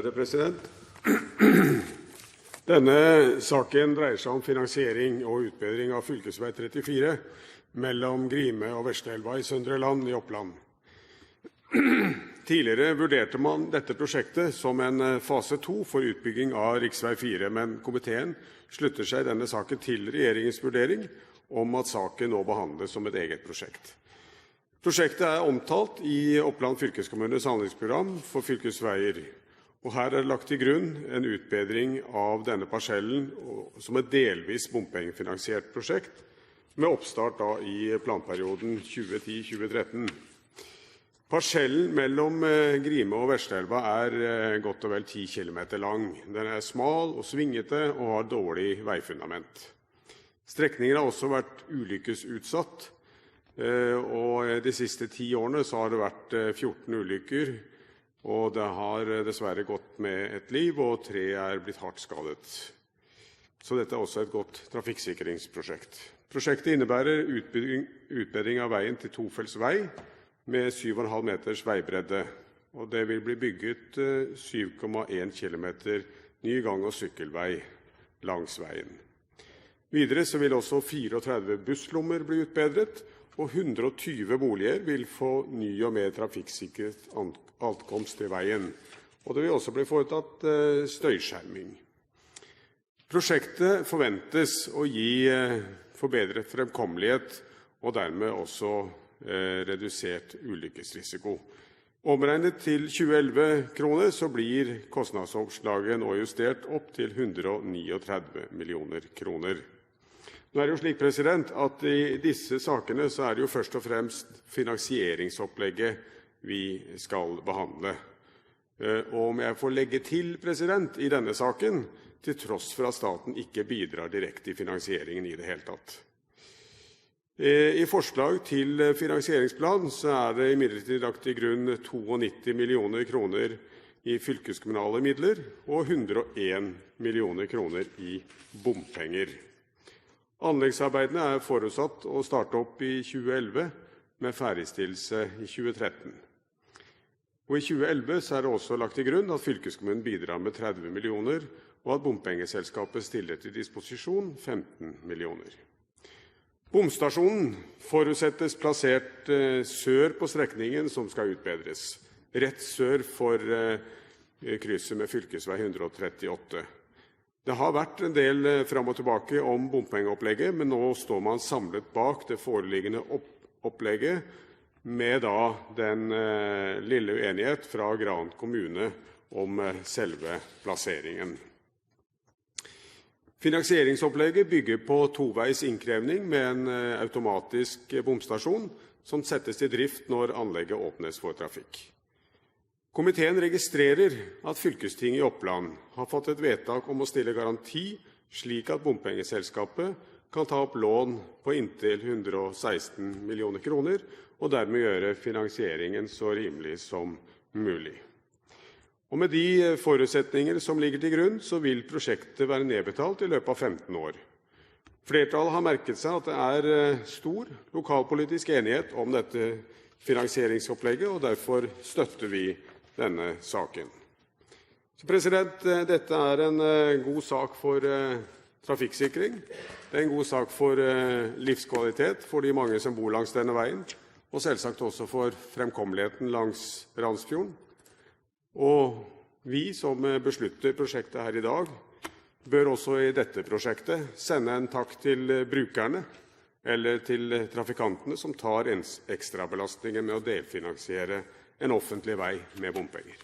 Ærede president. Denne saken dreier seg om finansiering og utbedring av fylkesvei 34 mellom Grime og Vesleelva i Søndre Land i Oppland. Tidligere vurderte man dette prosjektet som en fase 2 for utbygging av riksvei 4, men komiteen slutter seg i denne saken til regjeringens vurdering om at saken nå behandles som et eget prosjekt. Prosjektet er omtalt i Oppland fylkeskommunes handlingsprogram for fylkesveier, og her er det lagt til grunn en utbedring av denne parsellen som et delvis bompengefinansiert prosjekt, med oppstart i planperioden 2010-2013. Parsellen mellom Grime og Vesleelva er godt og vel 10 km lang. Den er smal og svingete og har dårlig veifundament. Strekningen har også vært ulykkesutsatt, og de siste 10 årene så har det vært 14 ulykker, og det har dessverre gått med et liv, og 3 er blitt hardt skadet. Så dette er også et godt trafikksikringsprosjekt. Prosjektet innebærer utbedring av veien til tofelts vei med 7,5 meters veibredde, og det vil bli bygget 7,1 km ny gang- og sykkelvei langs veien. Videre så vil også 34 busslommer bli utbedret, og 120 boliger vil få ny og mer trafikksikret ankomst til veien. Og det vil også bli foretatt støyskjerming. Prosjektet forventes å gi forbedret fremkommelighet og dermed også redusert ulykkesrisiko. Omregnet til 2011-kroner så blir kostnadsoverslaget nå justert opp til 139 millioner kroner. Nå er det jo slik, at i disse sakene så er det jo først og fremst finansieringsopplegget vi skal behandle. Og om jeg får legge til, i denne saken, til tross for at staten ikke bidrar direkte i finansieringen i det hele tatt. I forslag til finansieringsplan så er det imidlertid lagt til grunn 92 millioner kroner i fylkeskommunale midler og 101 millioner kroner i bompenger. Anleggsarbeidene er forutsatt å starte opp i 2011 med ferdigstillelse i 2013. Og i 2011 så er det også lagt til grunn at fylkeskommunen bidrar med 30 millioner, og at bompengeselskapet stiller til disposisjon 15 millioner. Bomstasjonen forutsettes plassert sør på strekningen som skal utbedres, rett sør for krysset med fylkesvei 138. Det har vært en del fram og tilbake om bompengeopplegget, men nå står man samlet bak det foreliggende opplegget med da den lille uenighet fra Gran kommune om selve plasseringen. Finansieringsopplegget bygger på toveis innkrevning med en automatisk bomstasjon som settes i drift når anlegget åpnes for trafikk. Komiteen registrerer at fylkestinget i Oppland har fått et vedtak om å stille garanti slik at bompengeselskapet kan ta opp lån på inntil 116 millioner kroner og dermed gjøre finansieringen så rimelig som mulig. Og med de forutsetninger som ligger til grunn, så vil prosjektet være nedbetalt i løpet av 15 år. Flertallet har merket seg at det er stor lokalpolitisk enighet om dette finansieringsopplegget, og derfor støtter vi denne saken. Så dette er en god sak for trafikksikring. Det er en god sak for livskvalitet for de mange som bor langs denne veien, og selvsagt også for fremkommeligheten langs Randsfjorden. Og vi som beslutter prosjektet her i dag, bør også i dette prosjektet sende en takk til brukerne, eller til trafikantene som tar ekstrabelastningen med å delfinansiere en offentlig vei med bompenger.